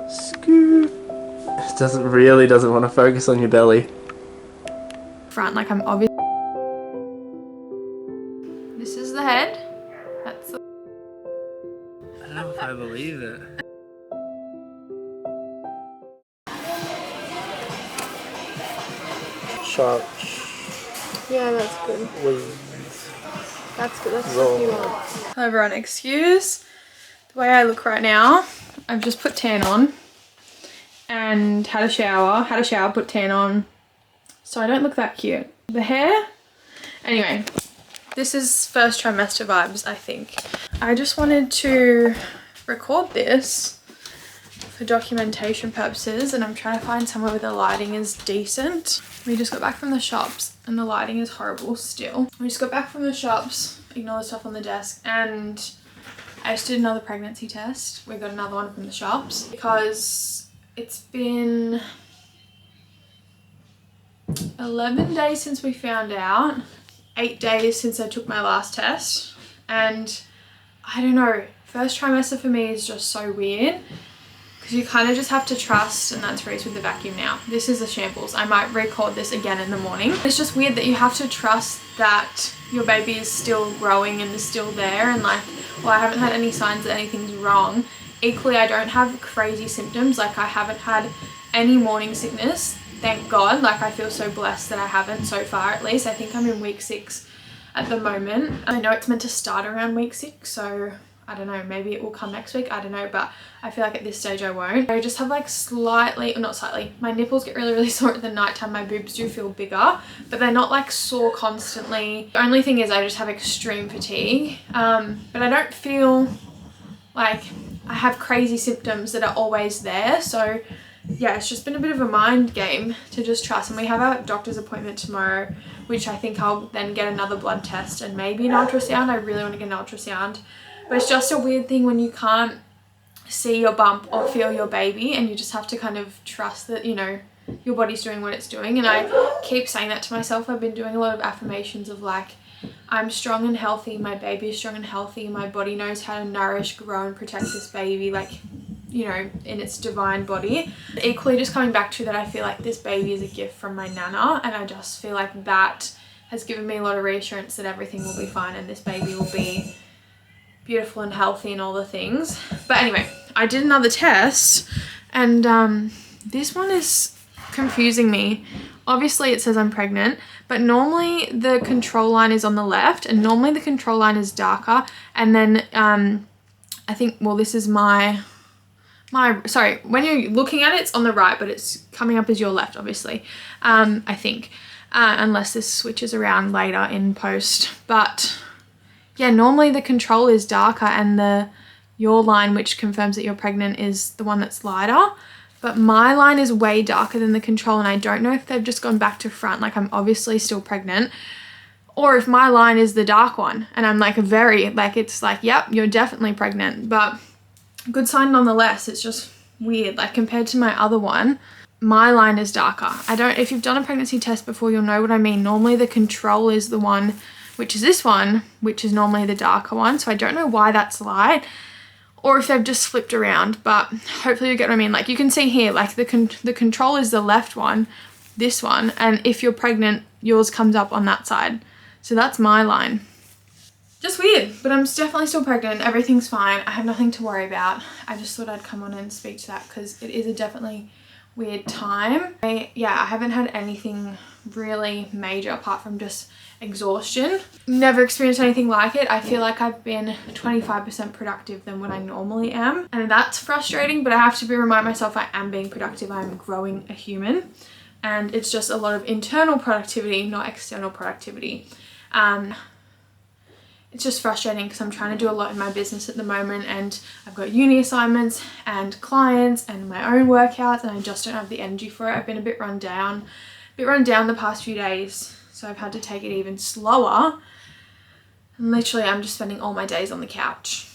Scoot. It doesn't want to focus on your belly. Front, like I'm obvious. This is the head. That's the... I don't know if I believe it. Sharp. Yeah, that's good. Wings. That's good. That's what you want. Hello everyone, excuse the way I look right now. I've just put tan on and had a shower, put tan on, so I don't look that cute. The hair, anyway, this is first trimester vibes, I think. I just wanted to record this for documentation purposes, and I'm trying to find somewhere where the lighting is decent. We just got back from the shops and the lighting is horrible still. We just got back from the shops, ignore the stuff on the desk, and I just did another pregnancy test. We got another one from the shops because it's been 11 days since we found out, 8 days since I took my last test, and I don't know, first trimester for me is just so weird because you kind of just have to trust, and that's Reese with the vacuum now. This is a shambles. I might record this again in the morning. It's just weird that you have to trust that your baby is still growing and is still there, and like, well, I haven't had any signs that anything's wrong. Equally, I don't have crazy symptoms. Like, I haven't had any morning sickness, thank God. Like, I feel so blessed that I haven't so far, at least. I think I'm in week 6 at the moment. I know it's meant to start around week 6, so I don't know, maybe it will come next week, I don't know, but I feel like at this stage I won't. I just have like slightly, or not slightly, my nipples get really sore at the night time. My boobs do feel bigger, but they're not like sore constantly. The only thing is I just have extreme fatigue, but I don't feel like I have crazy symptoms that are always there. So yeah, it's just been a bit of a mind game to just trust. And we have our doctor's appointment tomorrow, which I think I'll then get another blood test and maybe an ultrasound. I really want to get an ultrasound. But it's just a weird thing when you can't see your bump or feel your baby, and you just have to kind of trust that, you know, your body's doing what it's doing. And I keep saying that to myself. I've been doing a lot of affirmations of like, I'm strong and healthy, my baby is strong and healthy, my body knows how to nourish, grow and protect this baby, like, you know, in its divine body. Equally, just coming back to that, I feel like this baby is a gift from my nana, and I just feel like that has given me a lot of reassurance that everything will be fine and this baby will be beautiful and healthy and all the things. But anyway, I did another test, and this one is confusing me. Obviously it says I'm pregnant, but normally the control line is on the left, and normally the control line is darker, and then I think, well, this is my sorry, when you're looking at it, it's on the right, but it's coming up as your left, obviously, I think, unless this switches around later in post. But yeah, normally the control is darker, and your line, which confirms that you're pregnant, is the one that's lighter. But my line is way darker than the control, and I don't know if they've just gone back to front, like I'm obviously still pregnant, or if my line is the dark one, and I'm like it's like, yep, you're definitely pregnant. But good sign nonetheless. It's just weird, like compared to my other one, my line is darker. If you've done a pregnancy test before, you'll know what I mean. Normally the control is the one, which is this one, which is normally the darker one. So I don't know why that's light, or if they've just flipped around, but hopefully you get what I mean. Like you can see here, like the control is the left one, this one, and if you're pregnant, yours comes up on that side. So that's my line. Just weird, but I'm definitely still pregnant. Everything's fine. I have nothing to worry about. I just thought I'd come on and speak to that because it is a definitely weird time. I haven't had anything really major apart from just exhaustion. Never experienced anything like it. I feel like I've been 25% productive than what I normally am, and that's frustrating, but I have to remind myself I am being productive. I'm growing a human, and it's just a lot of internal productivity, not external productivity. It's just frustrating because I'm trying to do a lot in my business at the moment, and I've got uni assignments and clients and my own workouts, and I just don't have the energy for it. I've been a bit run down the past few days, so I've had to take it even slower. And literally I'm just spending all my days on the couch.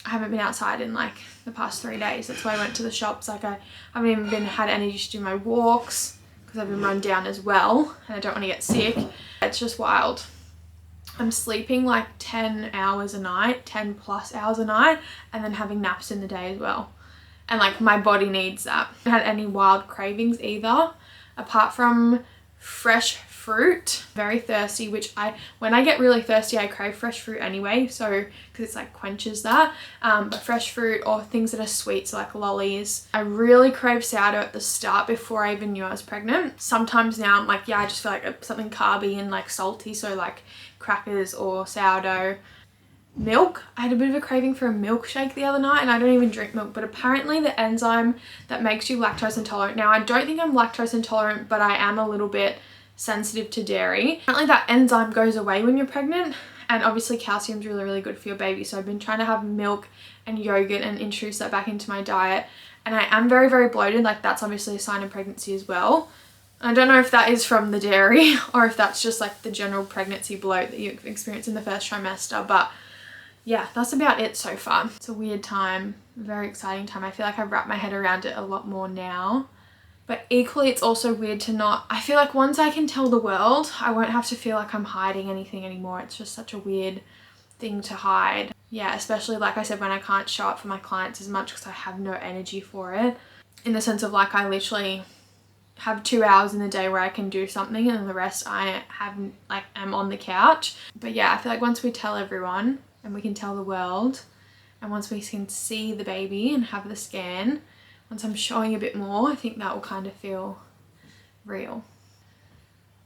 I haven't been outside in like the past 3 days. That's why I went to the shops. Like I haven't even had energy to do my walks because I've been run down as well, and I don't want to get sick. It's just wild. I'm sleeping like 10 hours a night, 10 plus hours a night, and then having naps in the day as well. and like my body needs that. I haven't had any wild cravings either, apart from fresh fruit. Very thirsty, which when I get really thirsty, I crave fresh fruit anyway, so because it's like quenches that. But fresh fruit or things that are sweet, so like lollies. I really crave sourdough at the start before I even knew I was pregnant. Sometimes now I'm like, yeah, I just feel like something carby and like salty, so like crackers or sourdough. Milk. I had a bit of a craving for a milkshake the other night, and I don't even drink milk, but apparently the enzyme that makes you lactose intolerant. Now I don't think I'm lactose intolerant, but I am a little bit sensitive to dairy. Apparently that enzyme goes away when you're pregnant, and obviously calcium's really good for your baby, so I've been trying to have milk and yogurt and introduce that back into my diet, and I am very bloated. Like that's obviously a sign of pregnancy as well. I don't know if that is from the dairy or if that's just like the general pregnancy bloat that you experience in the first trimester, but yeah, that's about it so far. It's a weird time, a very exciting time. I feel like I've wrapped my head around it a lot more now. But equally, it's also weird to not... I feel like once I can tell the world, I won't have to feel like I'm hiding anything anymore. It's just such a weird thing to hide. Yeah, especially like I said, when I can't show up for my clients as much because I have no energy for it. In the sense of like I literally have 2 hours in the day where I can do something, and the rest I am on the couch. But yeah, I feel like once we tell everyone and we can tell the world, and once we can see the baby and have the scan, once I'm showing a bit more, I think that will kind of feel real.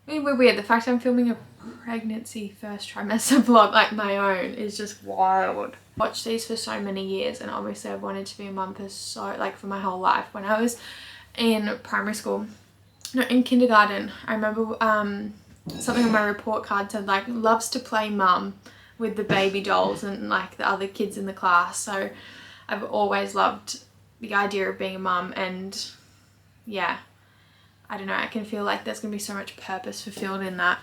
I mean, we're weird. The fact I'm filming a pregnancy first trimester vlog like my own is just wild. I watched these for so many years, and obviously I've wanted to be a mum for my whole life. When I was in primary school, no, in kindergarten, I remember something on my report card said like loves to play mum with the baby dolls and like the other kids in the class. So I've always loved the idea of being a mum, and yeah, I don't know, I can feel like there's gonna be so much purpose fulfilled in that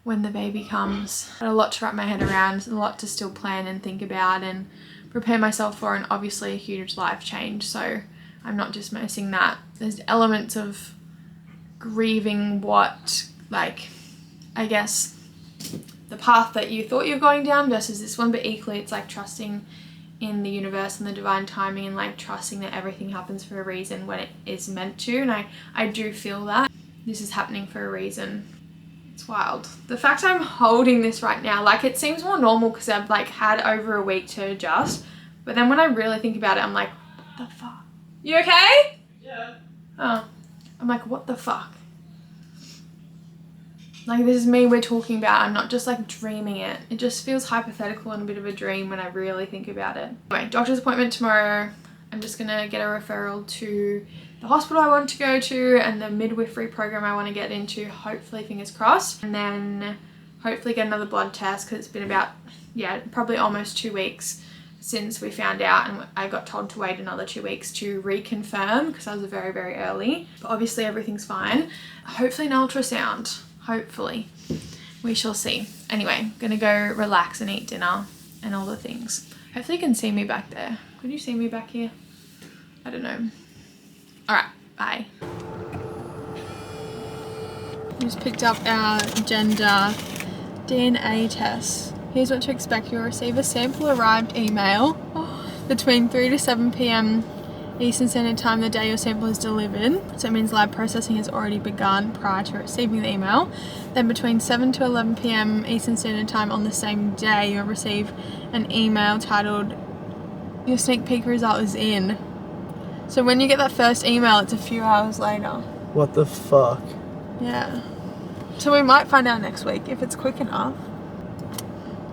when the baby comes. Got a lot to wrap my head around, a lot to still plan and think about and prepare myself for, and obviously a huge life change, so I'm not dismissing that. There's elements of grieving what, like, I guess the path that you thought you were going down versus this one, but equally it's like trusting in the universe and the divine timing, and like trusting that everything happens for a reason when it is meant to. And I do feel that this is happening for a reason. It's wild. The fact I'm holding this right now, like it seems more normal because I've like had over a week to adjust, but then when I really think about it, I'm like, what the fuck? You okay? Yeah. Oh, I'm like, what the fuck? Like this is me we're talking about. I'm not just like dreaming it. It just feels hypothetical and a bit of a dream when I really think about it. Anyway, doctor's appointment tomorrow. I'm just gonna get a referral to the hospital I want to go to and the midwifery program I want to get into, hopefully, fingers crossed. And then hopefully get another blood test because it's been about, yeah, probably almost 2 weeks since we found out, and I got told to wait another 2 weeks to reconfirm because I was very early. But obviously everything's fine. Hopefully an ultrasound. Hopefully. We shall see. Anyway, gonna go relax and eat dinner and all the things. Hopefully you can see me back there. Could you see me back here? I don't know. Alright, bye. Just picked up our gender DNA test. Here's what to expect. You'll receive a sample arrived email between 3 to 7 p.m. Eastern Standard Time the day your sample is delivered. So it means lab processing has already begun prior to receiving the email. Then between 7 to 11 p.m. Eastern Standard Time on the same day, you'll receive an email titled your sneak peek result is in. So when you get that first email, it's a few hours later. What the fuck? Yeah. So we might find out next week if it's quick enough.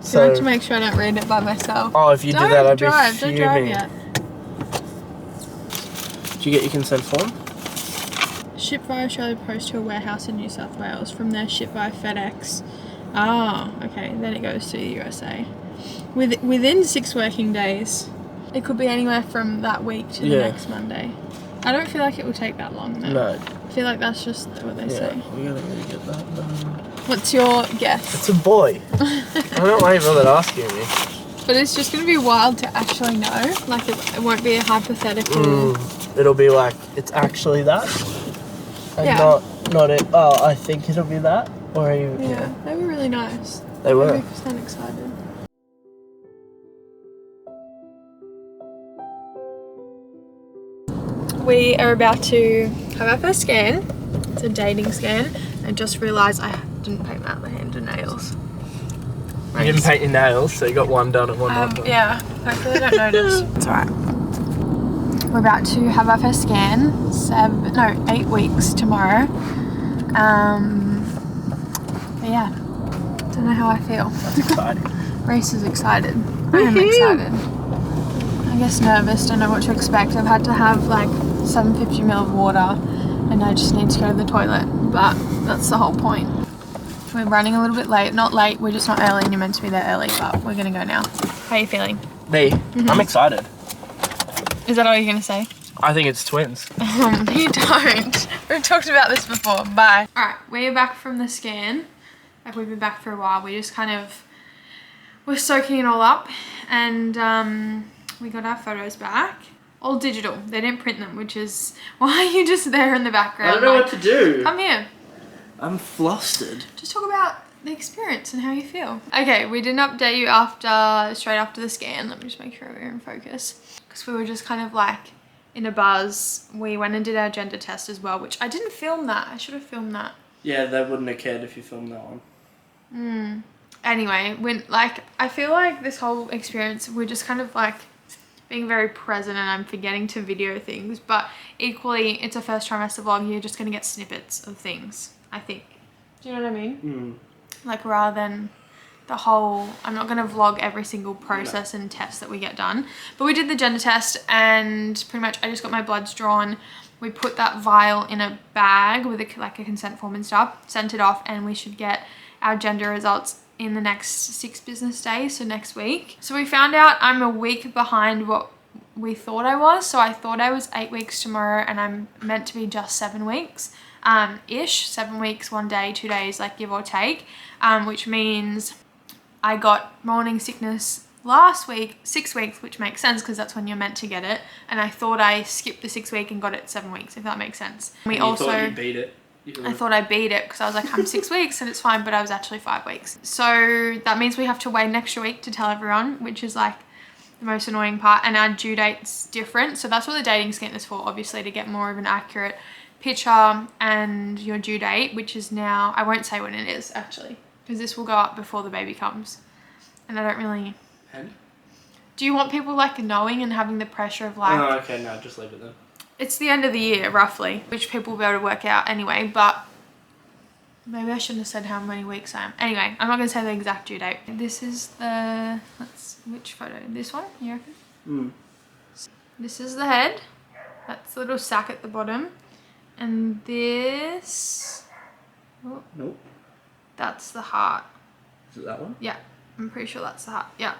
So I have to make sure I don't read it by myself. Oh, if you did that, I'd be Don't fuming. drive yet. Did you get your consent form? Ship via Australia Post to a warehouse in New South Wales. From there, ship via FedEx. Ah, okay. Then it goes to the USA. Within 6 working days. It could be anywhere from that week to the next Monday. I don't feel like it will take that long though. No. I feel like that's just what they say. We gotta really get that done. What's your guess? It's a boy. I don't know why you bothered asking me. But it's just going to be wild to actually know. Like it won't be a hypothetical. It'll be like, it's actually that. And not it, oh, I think it'll be that. Or even, Yeah, they were really nice. They were. 100% excited. We are about to have our first scan. It's a dating scan. I just realised I didn't paint my hand and nails. You didn't paint your nails, so you got one done and one not done. Yeah, hopefully they don't notice. It's alright. We're about to have our first scan. 8 weeks tomorrow. But yeah, don't know how I feel. That's exciting. Reese is excited. I am excited. I guess nervous, don't know what to expect. I've had to have like 750ml of water and I just need to go to the toilet, but that's the whole point. We're running a little bit late. Not late, we're just not early and you're meant to be there early, but we're gonna go now. How are you feeling? Me? I'm excited. Is that all you're gonna say? I think it's twins. You don't. We've talked about this before. Bye. Alright, we're back from the scan. Like we've been back for a while. We just we're soaking it all up and we got our photos back. All digital. They didn't print them, which is why are you just there in the background? I don't know what to do. Come here. I'm flustered. Just talk about the experience and how you feel. Okay, we didn't update you straight after the scan. Let me just make sure we're in focus. Because we were just kind of like in a buzz. We went and did our gender test as well, which I didn't film that. I should have filmed that. Yeah, they wouldn't have cared if you filmed that one. Anyway, I feel like this whole experience, we're just kind of like being very present and I'm forgetting to video things, but equally it's a first trimester vlog. You're just gonna get snippets of things, I think. Do you know what I mean? Like rather than the whole, I'm not gonna vlog every single process and test that we get done. But we did the gender test and pretty much I just got my bloods drawn. We put that vial in a bag with a consent form and stuff, sent it off, and we should get our gender results in the next 6 business days, so next week. So we found out I'm a week behind what we thought I was. So I thought I was 8 weeks tomorrow and I'm meant to be just 7 weeks ish. 7 weeks, 1 day, 2 days, like give or take, which means I got morning sickness last week, 6 weeks, which makes sense because that's when you're meant to get it. And I thought I skipped the 6 week and got it 7 weeks, if that makes sense. We also thought you beat it. I thought I beat it because I was like, I'm 6 weeks and it's fine, but I was actually 5 weeks. So that means we have to wait an extra week to tell everyone, which is like the most annoying part, and our due date's different. So that's what the dating scan is for, obviously, to get more of an accurate picture and your due date, which is now, I won't say when it is actually, because this will go up before the baby comes. And I don't really... And? Do you want people like knowing and having the pressure of like... Oh, okay, no, just leave it then. It's the end of the year, roughly, which people will be able to work out anyway, but maybe I shouldn't have said how many weeks I am. Anyway, I'm not going to say the exact due date. This is the... which photo? This one, you reckon? This is the head. That's the little sac at the bottom. And this... Oh, nope. That's the heart. Is it that one? Yeah, I'm pretty sure that's the heart. Yeah.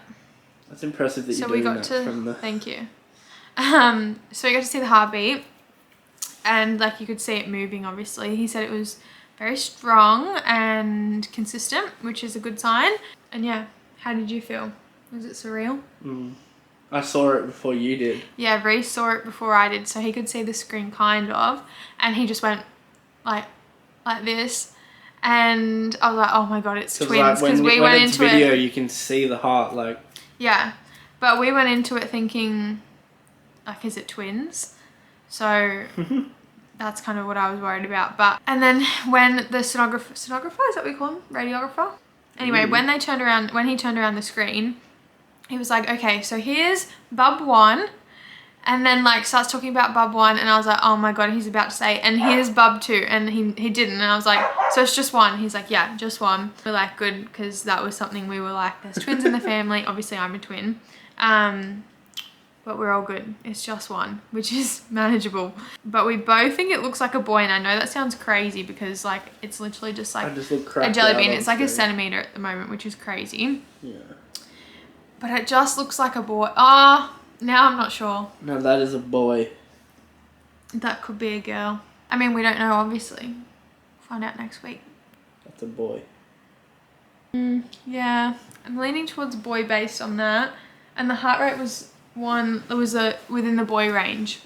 That's impressive that so you're doing that from the... Thank you. So we got to see the heartbeat and like you could see it moving, obviously. He said it was very strong and consistent, which is a good sign. And yeah, how did you feel? Was it surreal? I saw it before you did. Yeah, Reese saw it before I did, so he could see the screen kind of, and he just went like this. And I was like, oh my god, it's twins, because we went into video, you can see the heart, like... Yeah, but we went into it thinking, like, is it twins? So that's kind of what I was worried about. But and then when the sonographer, is that what we call him? Radiographer? Anyway, when he turned around the screen, he was like, okay, so here's bub 1. And then like starts talking about bub 1 and I was like, oh my god, he's about to say, and here's bub 2, and he didn't, and I was like, so it's just 1? He's like, yeah, just 1. We're like, good, because that was something we were like, there's twins in the family. Obviously I'm a twin, but we're all good. It's just 1, which is manageable. But we both think it looks like a boy, and I know that sounds crazy because like it's literally just like a jelly bean. It's like a centimeter at the moment, which is crazy. Yeah. But it just looks like a boy. Now I'm not sure. No, that is a boy. That could be a girl. I mean, we don't know, obviously. We'll find out next week. That's a boy. Yeah, I'm leaning towards boy based on that. And the heart rate was within the boy range,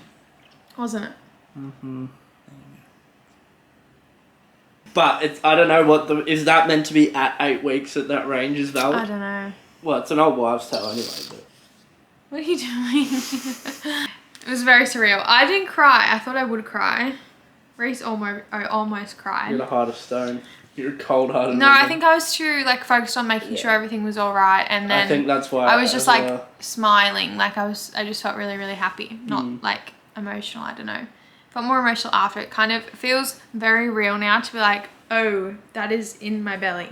wasn't it? But I don't know is that meant to be at 8 weeks at that range is valid? I don't know. Well, it's an old wives' tale anyway, but... What are you doing? It was very surreal. I didn't cry. I thought I would cry. Reese almost cried. You're a heart of stone. You're a cold-hearted. No, I think I was too like focused on making sure everything was all right, and then I think that's why I was just like smiling. Like I just felt really, really happy, not like emotional. I don't know. Felt more emotional after. It kind of feels very real now to be like, oh, that is in my belly.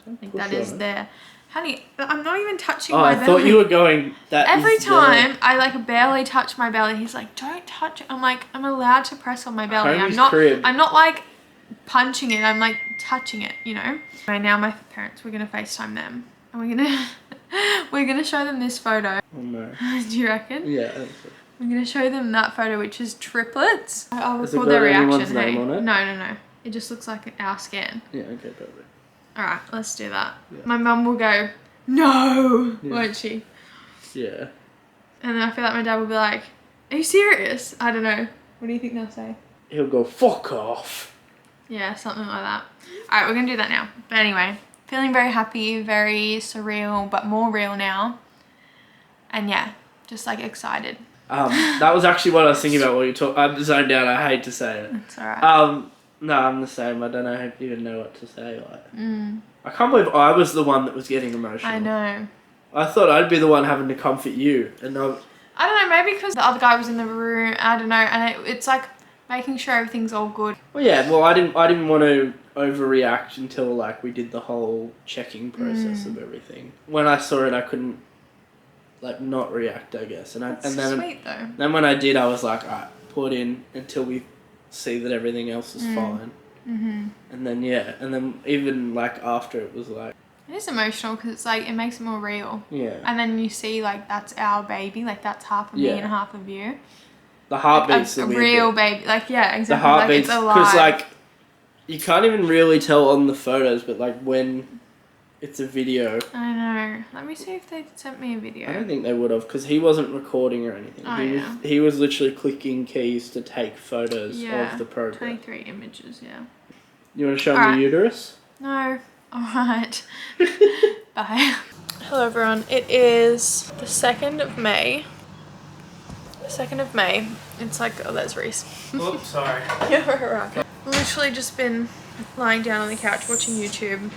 Like that is there. Honey, I'm not even touching my belly. I thought you were going that. Every time I like barely touch my belly, he's like, don't touch it. I'm like, I'm allowed to press on my belly. I'm not like punching it. I'm like touching it, you know? Right now my parents, we're going to FaceTime them. And we're going to show them this photo. Oh no. Do you reckon? Yeah. I think so. I'm going to show them that photo, which is triplets. I'll Has it record got their reaction. anyone's name on it? No. It just looks like our scan. Yeah, okay, perfect. Alright, let's do that. Yeah. My mum will go, no, won't she? Yeah. And then I feel like my dad will be like, are you serious? I don't know. What do you think they'll say? He'll go, fuck off. Yeah, something like that. Alright, we're going to do that now. But anyway, feeling very happy, very surreal, but more real now. And yeah, just like excited. That was actually what I was thinking about while you talk. I'm zoned out. I hate to say it. It's alright. No, I'm the same. I don't even know what to say. Like, I can't believe I was the one that was getting emotional. I know. I thought I'd be the one having to comfort you, and I don't know. Maybe because the other guy was in the room. I don't know, and it's like making sure everything's all good. Well, yeah. Well, I didn't want to overreact until like we did the whole checking process of everything. When I saw it, I couldn't like not react, I guess. And then sweet though. Then when I did, I was like, alright, put in until we see that everything else is fine. And then and then even like after, it was like, it is emotional because it's like it makes it more real. Yeah. And then you see like that's our baby, like that's half of me and half of you. The heartbeat's like, the a weird real bit. baby, like exactly. The heartbeats, like, it's alive. because like you can't even really tell on the photos, but like when it's a video. I know. Let me see if they sent me a video. I don't think they would have, because he wasn't recording or anything. He was literally clicking keys to take photos of the progress. 23 images, yeah. You want to show me the uterus? No. Alright. Bye. Hello everyone. It is the 2nd of May. 2nd of May. It's like, oh, there's Reese. Oops, sorry. You're right. Literally just been lying down on the couch watching YouTube.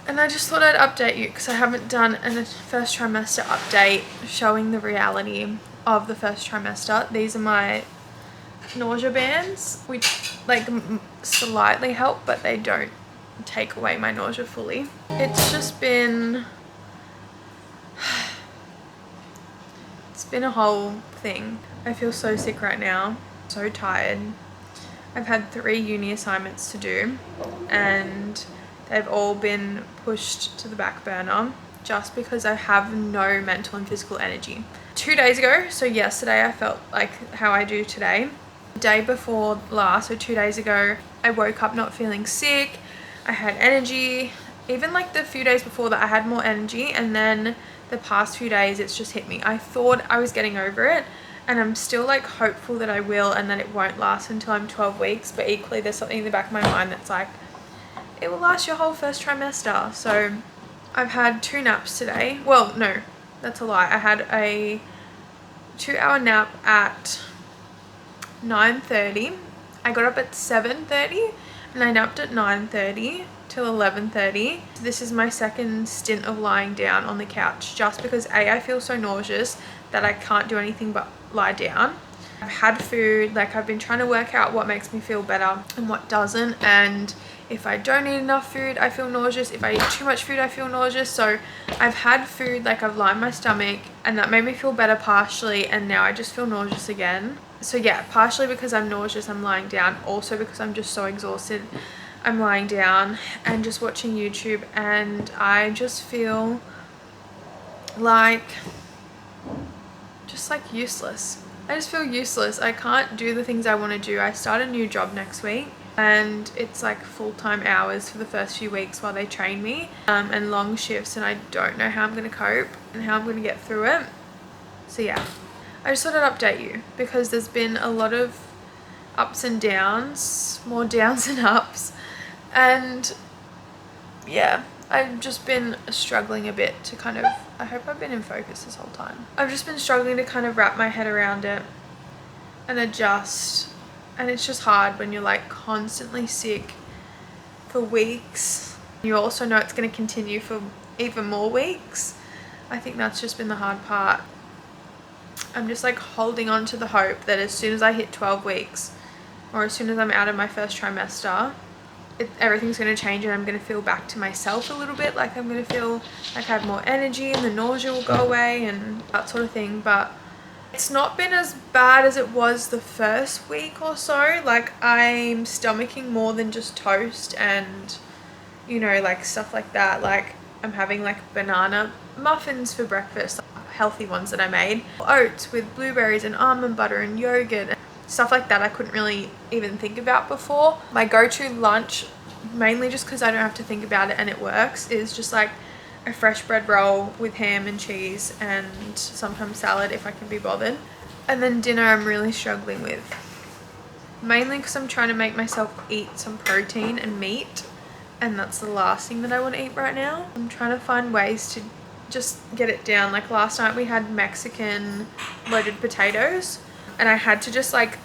And I just thought I'd update you because I haven't done a first trimester update showing the reality of the first trimester. These are my nausea bands, which like slightly help, but they don't take away my nausea fully. It's just been, it's been a whole thing. I feel so sick right now, so tired. I've had 3 uni assignments to do and they've all been pushed to the back burner just because I have no mental and physical energy. 2 days ago, so yesterday, I felt like how I do today. The day before last, so 2 days ago, I woke up not feeling sick. I had energy. Even like the few days before that, I had more energy, and then the past few days, it's just hit me. I thought I was getting over it, and I'm still like hopeful that I will and that it won't last until I'm 12 weeks, but equally there's something in the back of my mind that's like, it will last your whole first trimester. So I've had 2 naps today. Well, no, that's a lie. I had a 2-hour nap at 9:30. I got up at 7:30 and I napped at 9:30 till 11:30. This is my second stint of lying down on the couch just because I feel so nauseous that I can't do anything but lie down. I've had food, like I've been trying to work out what makes me feel better and what doesn't, and if I don't eat enough food, I feel nauseous. If I eat too much food, I feel nauseous. So I've had food, like I've lined my stomach, and that made me feel better partially, and now I just feel nauseous again. So yeah, partially because I'm nauseous, I'm lying down. Also because I'm just so exhausted, I'm lying down and just watching YouTube, and I just feel like, just like useless. I just feel useless. I can't do the things I want to do. I start a new job next week, and it's like full-time hours for the first few weeks while they train me, and long shifts, and I don't know how I'm going to cope and how I'm going to get through it. So yeah, I just thought I'd update you because there's been a lot of ups and downs, more downs than ups, and yeah, I've just been struggling a bit to kind of, I hope I've been in focus this whole time. I've just been struggling to kind of wrap my head around it and adjust. And it's just hard when you're like constantly sick for weeks. You also know it's going to continue for even more weeks. I think that's just been the hard part. I'm just like holding on to the hope that as soon as I hit 12 weeks or as soon as I'm out of my first trimester, everything's going to change and I'm going to feel back to myself a little bit. Like I'm going to feel like I have more energy and the nausea will go away and that sort of thing. But it's not been as bad as it was the first week or so. Like I'm stomaching more than just toast and, you know, like stuff like that. Like I'm having like banana muffins for breakfast, healthy ones that I made. Oats with blueberries and almond butter and yogurt and stuff like that I couldn't really even think about before. My go-to lunch, mainly just because I don't have to think about it and it works, is just like a fresh bread roll with ham and cheese and sometimes salad if I can be bothered. And then dinner I'm really struggling with, mainly because I'm trying to make myself eat some protein and meat, and that's the last thing that I want to eat right now. I'm trying to find ways to just get it down. Like last night we had Mexican loaded potatoes and I had to just like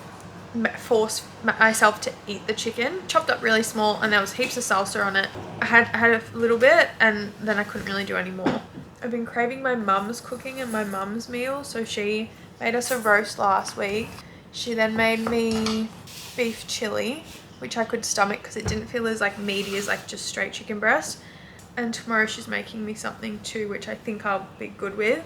force myself to eat the chicken, chopped up really small, and there was heaps of salsa on it. I had a little bit and then I couldn't really do any more. I've been craving my mum's cooking and my mum's meal, so she made us a roast last week. She then made me beef chili, which I could stomach because it didn't feel as like meaty as like just straight chicken breast. And tomorrow she's making me something too, which I think I'll be good with.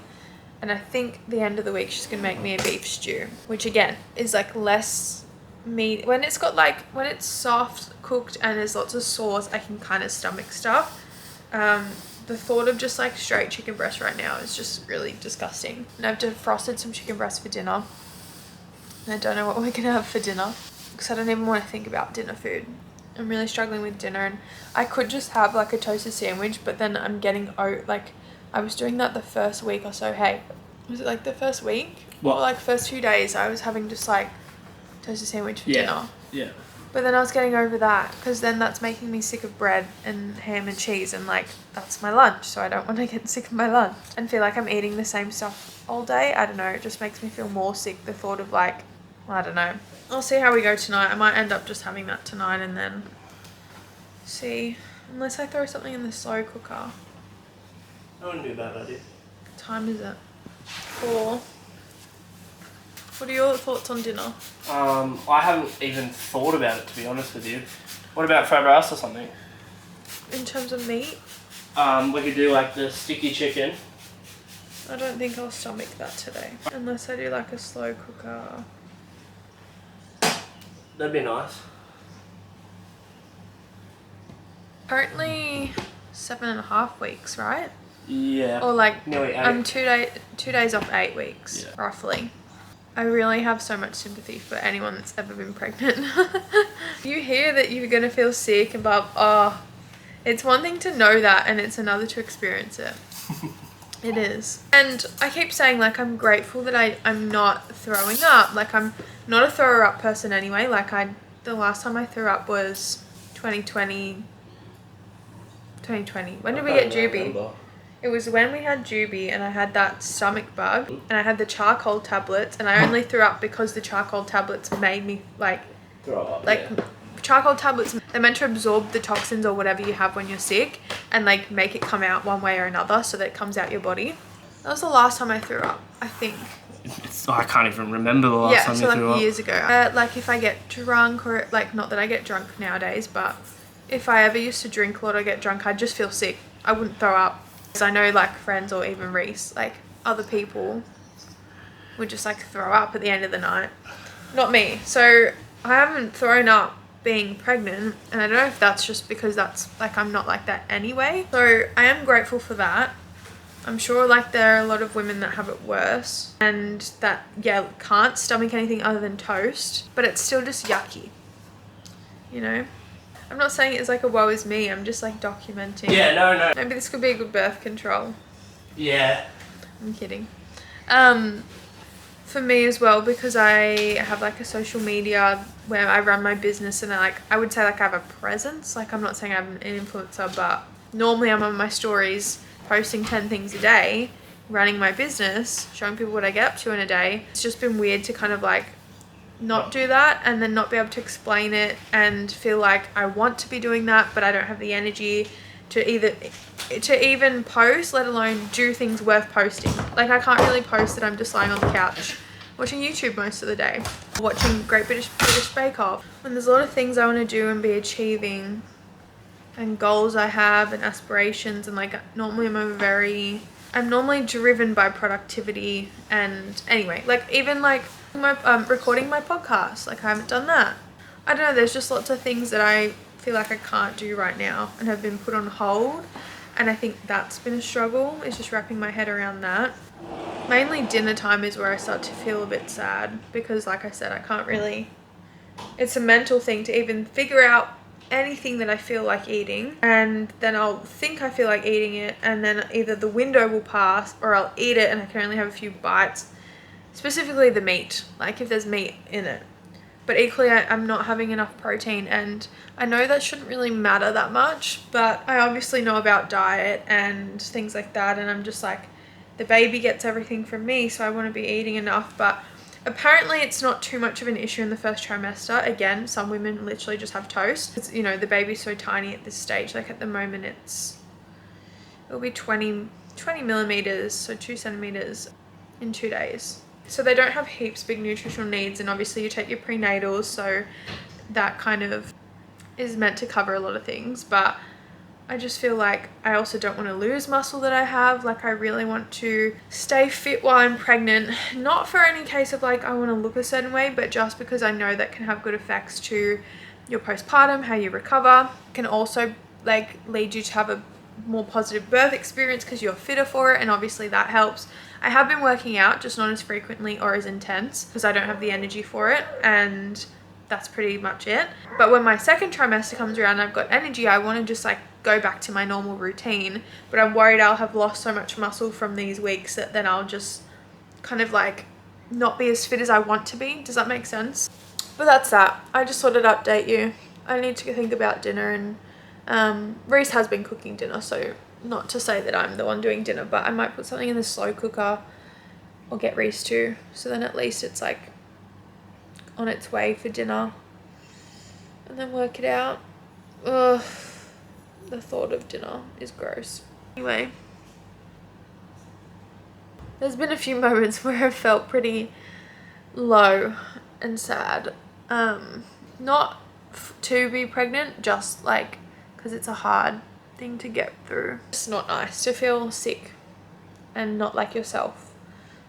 And I think the end of the week she's gonna make me a beef stew, which again is like less meat. When it's got like, when it's soft cooked and there's lots of sauce, I can kind of stomach stuff. The thought of just like straight chicken breast right now is just really disgusting. And I've defrosted some chicken breast for dinner. And I don't know what we're gonna have for dinner because I don't even want to think about dinner food. I'm really struggling with dinner, and I could just have like a toasted sandwich, but then I'm getting like I was doing that the first week or so. Hey, was it like the first week? What? Or like first few days I was having just like toasted sandwich for dinner. Yeah. But then I was getting over that because then that's making me sick of bread and ham and cheese, and like that's my lunch, so I don't want to get sick of my lunch and feel like I'm eating the same stuff all day. I don't know, it just makes me feel more sick, the thought of like, I don't know. I'll see how we go tonight. I might end up just having that tonight and then see, unless I throw something in the slow cooker. That wouldn't be a bad idea. What time is it? 4. What are your thoughts on dinner? I haven't even thought about it, to be honest with you. What about fried rice or something? In terms of meat? We could do like the sticky chicken. I don't think I'll stomach that today. Unless I do like a slow cooker. That'd be nice. Currently 7.5 weeks, right? Yeah. Or like, nearly 8. I'm 2 days off 8 weeks, Yeah. roughly. I really have so much sympathy for anyone that's ever been pregnant. You hear that you're gonna feel sick and it's one thing to know that and it's another to experience it. It is. And I keep saying like I'm grateful that I'm not throwing up. Like I'm not a thrower up person anyway. Like the last time I threw up was 2020. When did we get Juby? It was when we had Juby and I had that stomach bug and I had the charcoal tablets, and I only threw up because the charcoal tablets made me like Throw up. like Yeah. charcoal tablets, they're meant to absorb the toxins or whatever you have when you're sick and like make it come out one way or another so that it comes out your body. That was the last time I threw up, I think. I can't even remember the last time you threw like up. years ago. Like if I get drunk, or like not that I get drunk nowadays, but if I ever used to drink a lot or get drunk, I'd just feel sick. I wouldn't throw up. Because I know like friends or even Reese, like other people would just like throw up at the end of the night. Not me. So I haven't thrown up being pregnant, and I don't know if that's just because that's like I'm not like that anyway. So I am grateful for that. I'm sure like there are a lot of women that have it worse and that can't stomach anything other than toast, but it's still just yucky, you know. I'm not saying it's like a woe is me, I'm just like documenting. Yeah, no. Maybe this could be a good birth control. Yeah. I'm kidding. For me as well, because I have like a social media where I run my business, and I would say like I have a presence. Like I'm not saying I'm an influencer, but normally I'm on my stories posting 10 things a day, running my business, showing people what I get up to in a day. It's just been weird to kind of like not do that and then not be able to explain it and feel like I want to be doing that, but I don't have the energy to even post, let alone do things worth posting. Like I can't really post that I'm just lying on the couch watching YouTube most of the day, watching Great British Bake Off, when there's a lot of things I want to do and be achieving and goals I have and aspirations. And like normally I'm normally driven by productivity. And anyway, like even like recording my podcast, like I haven't done that. I don't know, there's just lots of things that I feel like I can't do right now and have been put on hold, and I think that's been a struggle, is just wrapping my head around that. Mainly dinner time is where I start to feel a bit sad, because like I said, I can't really, it's a mental thing to even figure out anything that I feel like eating, and then I'll think I feel like eating it, and then either the window will pass or I'll eat it and I can only have a few bites, specifically the meat, like if there's meat in it. But equally I'm not having enough protein, and I know that shouldn't really matter that much, but I obviously know about diet and things like that, and I'm just like, the baby gets everything from me, so I want to be eating enough. But apparently it's not too much of an issue in the first trimester. Again, some women literally just have toast. It's, you know, the baby's so tiny at this stage. Like at the moment it'll be 20 millimeters, so 2 centimeters in 2 days. So they don't have heaps big nutritional needs, and obviously you take your prenatals, so that kind of is meant to cover a lot of things. But I just feel like I also don't want to lose muscle that I have. Like I really want to stay fit while I'm pregnant, not for any case of like I want to look a certain way, but just because I know that can have good effects to your postpartum, how you recover. It can also like lead you to have a more positive birth experience because you're fitter for it, and obviously that helps. I have been working out, just not as frequently or as intense because I don't have the energy for it, and that's pretty much it. But when my second trimester comes around and I've got energy, I want to just like go back to my normal routine, but I'm worried I'll have lost so much muscle from these weeks that then I'll just kind of like not be as fit as I want to be. Does that make sense? But that's that. I just thought I'd update you. I need to think about dinner, and Reese has been cooking dinner, so not to say that I'm the one doing dinner, but I might put something in the slow cooker or get Reese to, so then at least it's like on its way for dinner, and then work it out. Ugh, the thought of dinner is gross. Anyway, there's been a few moments where I've felt pretty low and sad. Not to be pregnant, just like because it's a hard thing to get through. It's not nice to feel sick and not like yourself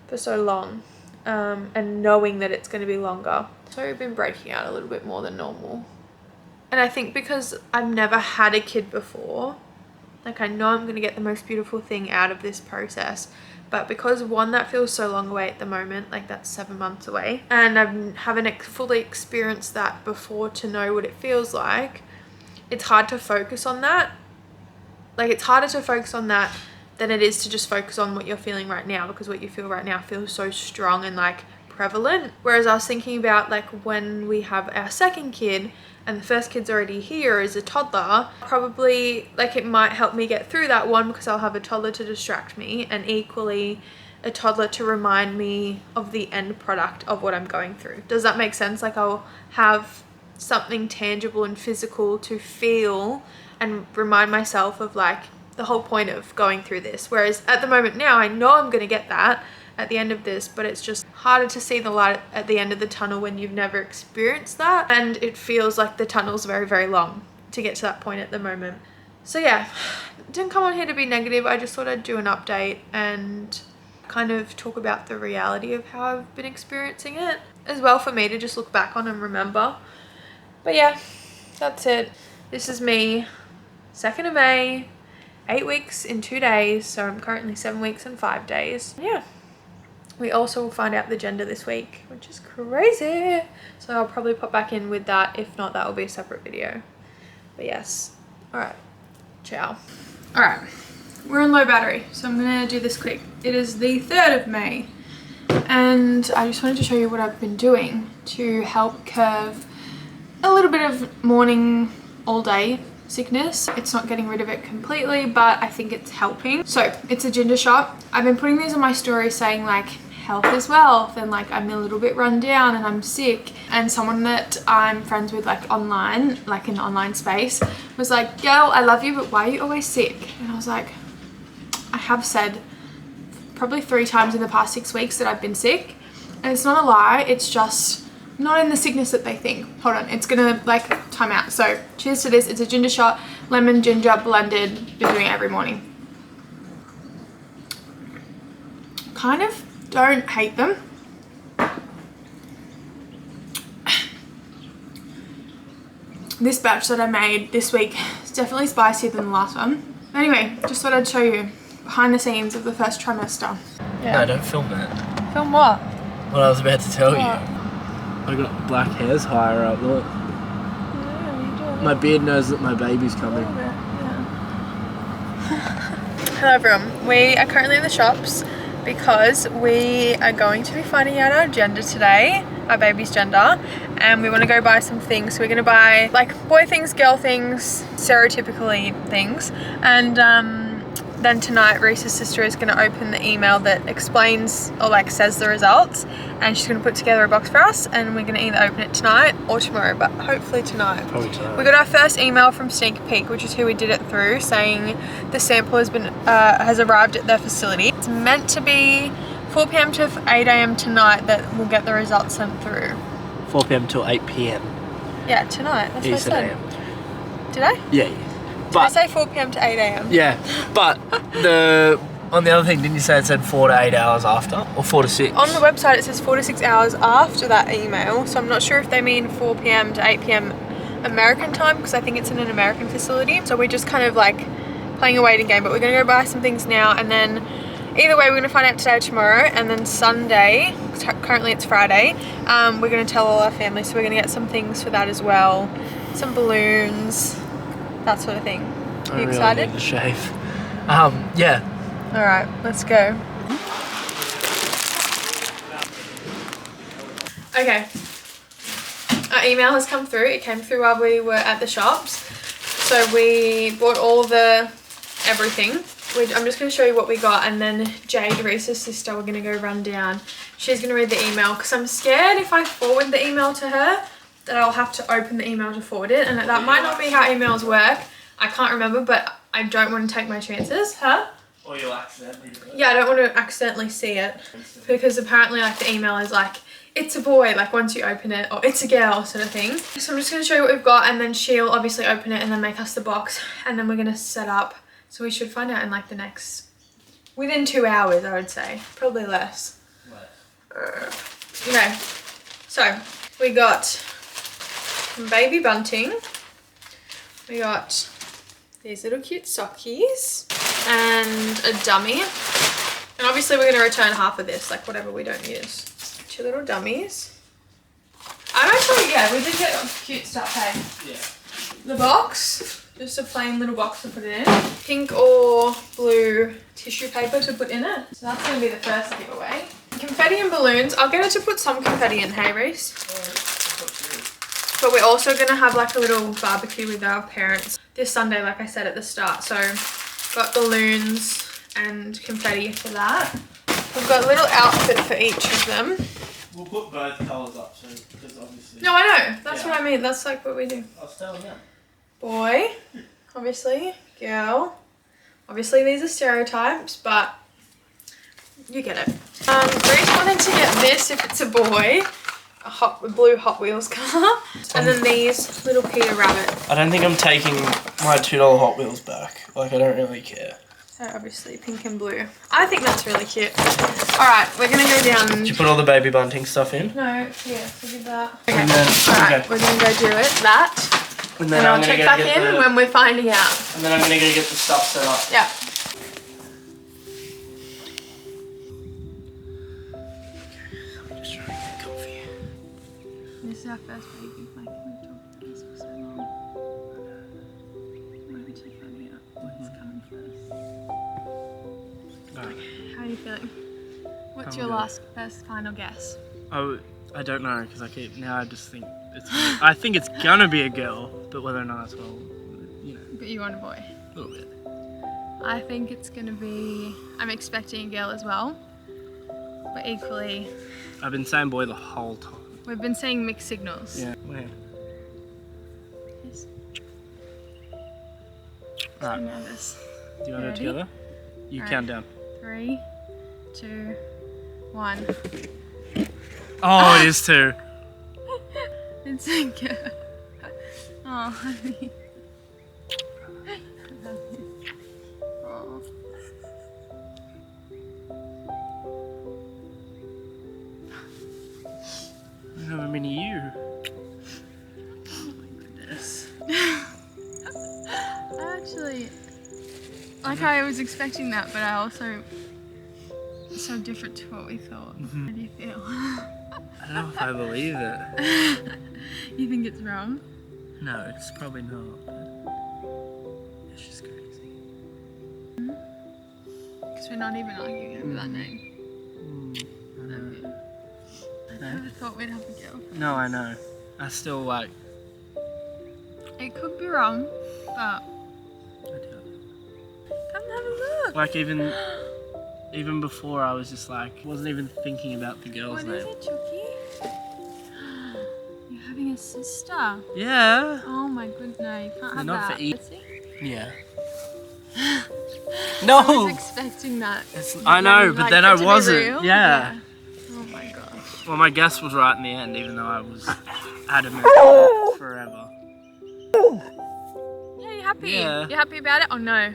for so long, and knowing that it's going to be longer. So I've been breaking out a little bit more than normal, and I think because I've never had a kid before, like I know I'm going to get the most beautiful thing out of this process, but because one, that feels so long away at the moment, like that's 7 months away, and I haven't fully experienced that before to know what it feels like, it's hard to focus on that. Like it's harder to focus on that than it is to just focus on what you're feeling right now, because what you feel right now feels so strong and like prevalent. Whereas I was thinking about like when we have our second kid and the first kid's already here as a toddler, probably like it might help me get through that one because I'll have a toddler to distract me, and equally a toddler to remind me of the end product of what I'm going through. Does that make sense? Like I'll have something tangible and physical to feel and remind myself of like the whole point of going through this. Whereas at the moment now, I know I'm going to get that at the end of this, but it's just harder to see the light at the end of the tunnel when you've never experienced that, and it feels like the tunnel's very, very long to get to that point at the moment. So yeah, didn't come on here to be negative. I just thought I'd do an update and kind of talk about the reality of how I've been experiencing it as well, for me to just look back on and remember. But yeah, that's it. This is me, 2nd of May, 8 weeks in 2 days, so I'm currently 7 weeks and 5 days. Yeah, we also will find out the gender this week, which is crazy, so I'll probably pop back in with that. If not, that will be a separate video. But yes, all right, ciao. All right, we're on low battery, so I'm gonna do this quick. It is the 3rd of May, and I just wanted to show you what I've been doing to help curb a little bit of morning all day sickness. It's not getting rid of it completely, but I think it's helping. So it's a ginger shot. I've been putting these on my story saying like health is wealth, and like I'm a little bit run down and I'm sick, and someone that I'm friends with like online, like in the online space, was like, girl, I love you, but why are you always sick? And I was like, I have said probably 3 times in the past 6 weeks that I've been sick, and it's not a lie, it's just not in the sickness that they think. Hold on, it's gonna like time out. So cheers to this. It's a ginger shot, lemon ginger blended. Been doing it every morning. Kind of don't hate them. This batch that I made this week is definitely spicier than the last one. Anyway, just thought I'd show you behind the scenes of the first trimester. Yeah. No, don't film that. Film what? What I was about to tell What? you. I got black hairs higher up, look. Yeah, you do. My beard knows that my baby's coming. Hello everyone, we are currently in the shops because we are going to be finding out our gender today, our baby's gender, and we want to go buy some things. So we're going to buy like boy things, girl things, stereotypically things, and then tonight Reese's sister is going to open the email that explains or like says the results, and she's going to put together a box for us, and we're going to either open it tonight or tomorrow, but hopefully tonight. Probably tonight. We got our first email from Sneak Peek, which is who we did it through, saying the sample has arrived at their facility. It's meant to be 4 p.m. to 8 a.m. tonight that we'll get the results sent through. 4 p.m. till 8 p.m. Yeah, tonight. That's what I said. AM. Did I? Yeah. Did I say 4 p.m. to 8 a.m.? Yeah, but on the other thing, didn't you say it said 4 to 8 hours after, or 4 to 6? On the website it says 4 to 6 hours after that email, so I'm not sure if they mean 4 p.m. to 8 p.m. American time, because I think it's in an American facility. So we're just kind of like playing a waiting game, but we're gonna go buy some things now, and then either way we're gonna find out today or tomorrow, and then Sunday, currently it's Friday, we're gonna tell all our family, so we're gonna get some things for that as well, some balloons, that sort of thing. Are you excited? Need to shave. Yeah. All right, let's go. Okay, our email has come through. It came through while we were at the shops. So we bought all the everything. I'm just going to show you what we got, and then Jade, Reese's sister, we're going to go run down. She's going to read the email, because I'm scared if I forward the email to her that I'll have to open the email to forward it, and that might not be how emails work. I can't remember, but I don't want to take my chances. Huh? Or you'll accidentally do it. Yeah, I don't want to accidentally see it, because apparently like the email is like, it's a boy, like once you open it, or it's a girl sort of thing. So I'm just going to show you what we've got, and then she'll obviously open it and then make us the box, and then we're going to set up. So we should find out in like the next, within 2 hours, I would say. Probably less. Okay, so we got some baby bunting. We got these little cute sockies and a dummy. And obviously we're going to return half of this, like whatever we don't use. 2 little dummies. I'm actually, yeah, we did get cute stuff, hey? Yeah. The box, just a plain little box to put it in. Pink or blue tissue paper to put in it. So that's going to be the first giveaway. Confetti and balloons. I'll get her to put some confetti in, hey Reese? But we're also going to have like a little barbecue with our parents this Sunday, like I said at the start. So got balloons and confetti for that. We've got a little outfit for each of them. We'll put both colours up, so because obviously. No, I know. That's what I mean. That's like what we do. I was telling you. Boy, obviously. Girl. Obviously these are stereotypes, but you get it. Reese wanted to get this if it's a boy. A blue Hot Wheels car. And then these little Peter Rabbit. I don't think I'm taking my $2 Hot Wheels back. Like, I don't really care. So obviously pink and blue. I think that's really cute. Alright, we're gonna go down. Did you put all the baby bunting stuff in? No, here, so do that. Okay, And then, alright, we're gonna go do it. That. And And I'm I'll gonna check go back get in the, when we're finding out. And then I'm gonna go get the stuff set up. Yeah. Just trying to get comfy. This is our first baby. Like, we've talked about this for so long. Maybe to find out what's coming first. Alright. How are you feeling? What's I'm your good. best final guess? I don't know, because I just think I think it's gonna be a girl, but whether or not that's well, you know, But you want a boy. a little bit. I think it's gonna be, I'm expecting a girl as well. we're equally... I've been saying boy the whole time. We've been seeing mixed signals. Yeah. Where? Yes. Right. So nervous. Do you want to do it together? You Right. count down. 3, 2, 1. Oh, it is 2. It's so good. Oh, honey. Oh. I don't have a mini you. Oh my goodness. I actually, like, I was expecting that, but I also, it's so different to what we thought. Mm-hmm. How do you feel? I don't know if I believe it. You think it's wrong? No, it's probably not. But it's just crazy. Because we're not even arguing over that name. I know. I never thought we'd have a girl. No, I know. I still like. It could be wrong, but I do. come have a look. Like even before, I was just like, wasn't even thinking about the girl's What is name. it, Chucky? You're having a sister. Yeah. Oh my goodness, no, you can't have not that. for E. Let's see. Yeah. I No. was expecting that. I know, but then I wasn't. Real? Yeah. Oh my gosh. Well, my guess was right in the end, even though I was adamant forever. Yeah, you happy? Yeah. You happy about it or no?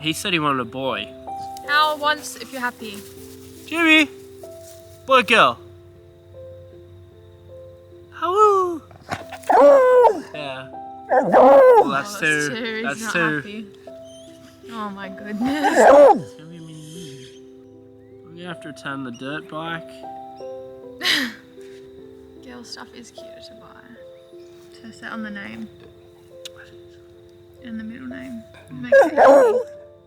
He said he wanted a boy. How once if you're happy? Jimmy, boy, or girl. Hello. Yeah. Well, that's 2. He's That's not 2. happy. Oh my goodness. It's gonna be a mini you. I'm gonna have to return the dirt bike. Girl stuff is cute to buy. So set on the name. And the middle name. It makes it easy.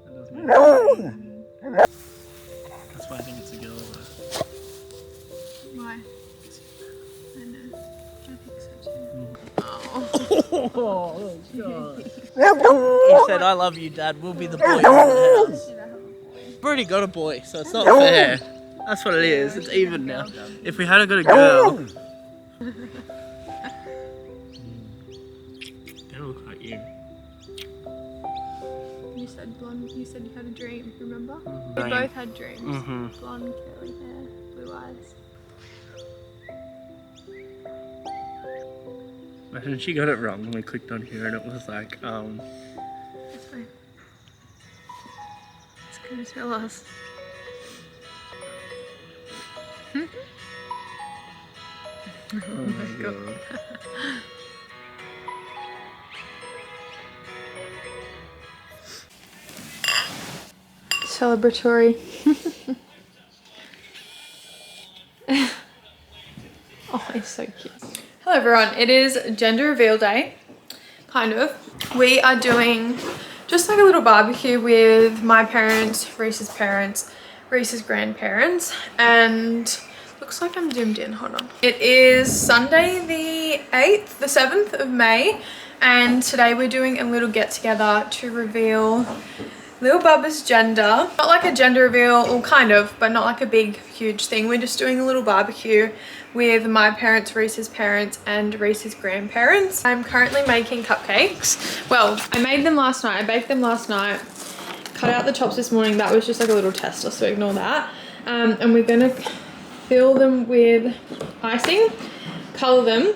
That does make sense. That's why I think it's a girl. Why? I know. I think so too. Oh, God. He said, I love you, Dad. We'll be the boys in the house. Should I have a boy? We've already got a boy, so it's not fair. That's what it is. It's even now. If we hadn't got a girl. They don't look like you. You said blonde. You said you had a dream. Remember? Mhm. We both had dreams. Mm-hmm. Blonde, curly hair, blue eyes. Imagine she got it wrong when we clicked on here and it was like, It's fine. It's gonna tell us. oh my God. Celebratory. Oh, it's so cute. Hello everyone, it is gender reveal day, kind of. We are doing just like a little barbecue with my parents, Reese's parents, Reese's grandparents, and looks like I'm zoomed in, hold on. It is Sunday the 8th, the 7th of May, and today we're doing a little get together to reveal little Bubba's gender. Not like a gender reveal, or kind of, but not like a big, huge thing. We're just doing a little barbecue with my parents, Reese's parents, and Reese's grandparents. I'm currently making cupcakes. Well, I made them last night. I baked them last night. Cut out the tops this morning. That was just like a little tester, so ignore that. And we're gonna fill them with icing, color them,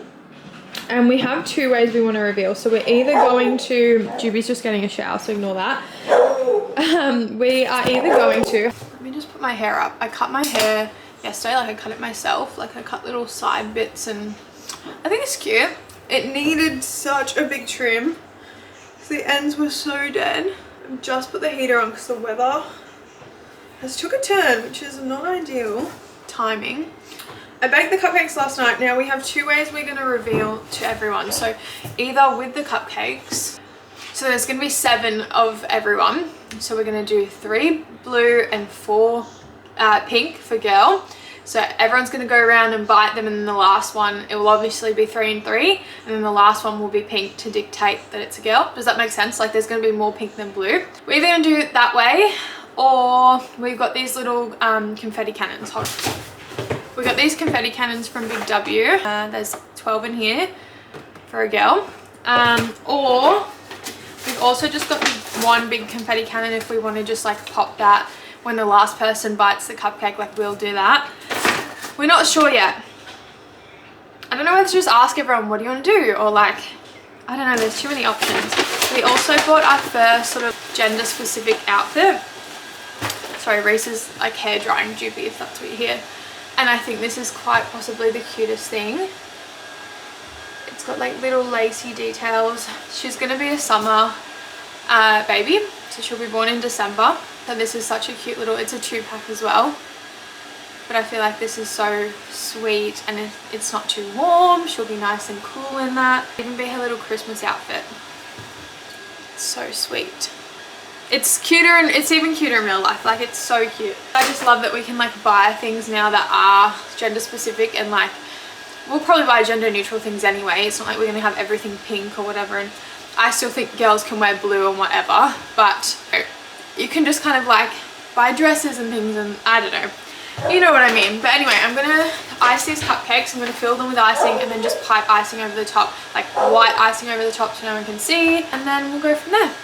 and we have 2 ways we want to reveal. So we're either going to, Juby's just getting a shower, so ignore that. We are either going to, let me just put my hair up. I cut my hair yesterday, like I cut it myself, like I cut little side bits, and I think it's cute. It needed such a big trim. The ends were so dead. I just put the heater on because the weather has took a turn, which is not ideal timing. I baked the cupcakes last night. Now we have 2 ways we're going to reveal to everyone. So either with the cupcakes, so there's going to be 7 of everyone. So we're going to do 3 blue and 4 pink for girl. So everyone's going to go around and bite them, and then the last one, it will obviously be 3 and 3, and then the last one will be pink to dictate that it's a girl. Does that make sense? Like there's going to be more pink than blue. We're either going to do it that way, or we've got these little confetti cannons. Hold on. We got these confetti cannons from Big W. There's 12 in here for a girl. Or we've also just got this one big confetti cannon if we want to just like pop that when the last person bites the cupcake, like we'll do that. We're not sure yet. I don't know whether to just ask everyone, what do you want to do? Or like, I don't know, there's too many options. We also bought our first sort of gender specific outfit. Sorry, Reese's like hair drying doobie, if that's what you hear. And I think this is quite possibly the cutest thing. It's got like little lacy details. She's gonna be a summer baby, so she'll be born in December. So this is such a cute little, it's a 2-pack as well. But I feel like this is so sweet, and it's not too warm. She'll be nice and cool in that. Even be her little Christmas outfit. It's so sweet. It's cuter, and it's even cuter in real life. Like, it's so cute. I just love that we can like buy things now that are gender specific, and like we'll probably buy gender neutral things anyway. It's not like we're gonna have everything pink or whatever, and I still think girls can wear blue and whatever, but you can just kind of like buy dresses and things, and I don't know, you know what I mean. But anyway, I'm gonna ice these cupcakes. I'm gonna fill them with icing and then just pipe icing over the top, like white icing over the top so no one can see, and then we'll go from there.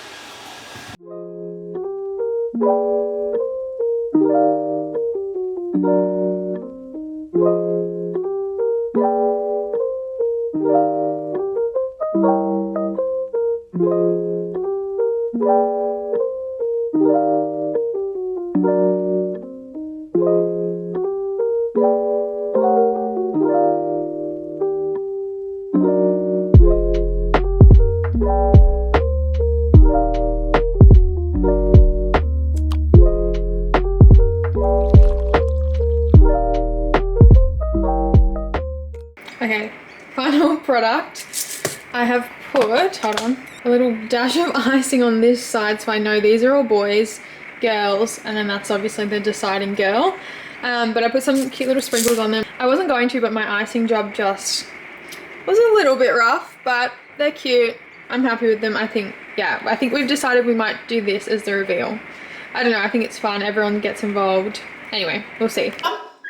Okay, final product. I have put, hold on, a little dash of icing on this side so I know these are all boys, girls, and then that's obviously the deciding girl. But I put some cute little sprinkles on them. I wasn't going to, but my icing job just was a little bit rough, but they're cute. I'm happy with them. I think, yeah, I think we've decided we might do this as the reveal. I don't know, I think it's fun. Everyone gets involved. Anyway, we'll see.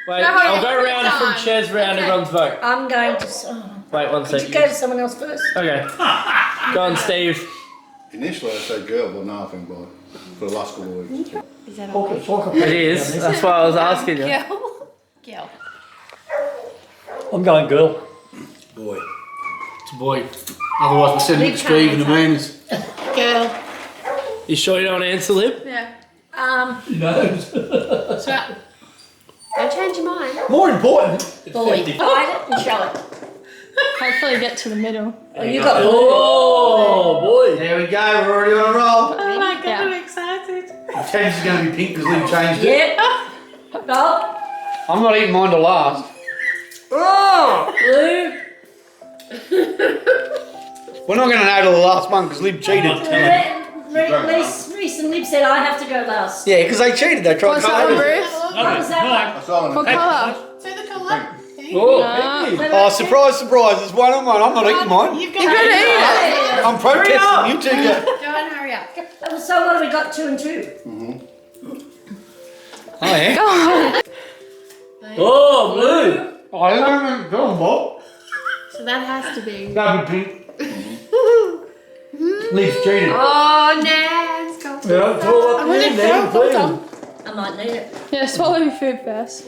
Wait, I'll go around from chairs round, everyone's vote. I'm going to... Wait, one Could second. you go to someone else first? Okay. Go on, Steve. Initially I said girl, but now I think boy. For the last couple of weeks. Is that all? It is. That's why I was asking you. Girl. I'm going girl. Boy. It's a boy. Otherwise we're sending it to Steve and the Manus. Girl. You sure you don't want to answer, Lib? Yeah. He knows. So, Don't change your mind. More important. Boy. Hide it and show it. hopefully get to the middle. Oh, you got blue. Oh boy. There we go, we're already on a roll. Oh my god, Yeah. I'm excited. Ted's is going to be pink because Liv changed it. Yep. No. I'm not eating mine to last. Oh, blue. We're not going to know till the last one because Liv cheated. Reese and Lib said I have to go last. Yeah, because they cheated. They tried What's to that one, colour it. Bruce? What was that one? I saw What them. colour? So the colour. Oh, No. Peggy. Oh, surprise, surprise. It's 1 on 1. I'm not eating mine. You've got You gotta eat it. I'm protesting. You two go. Go and hurry up. So what have we got, 2 and 2? Oh, yeah. Oh, blue. Oh, I don't know. Go on, Bob. So that has to be. That'd be pink. Liv's cheated. Oh, Naz, go. Yeah, it's all up to you, Nan, please. I might need it. Yeah, swallow your food first.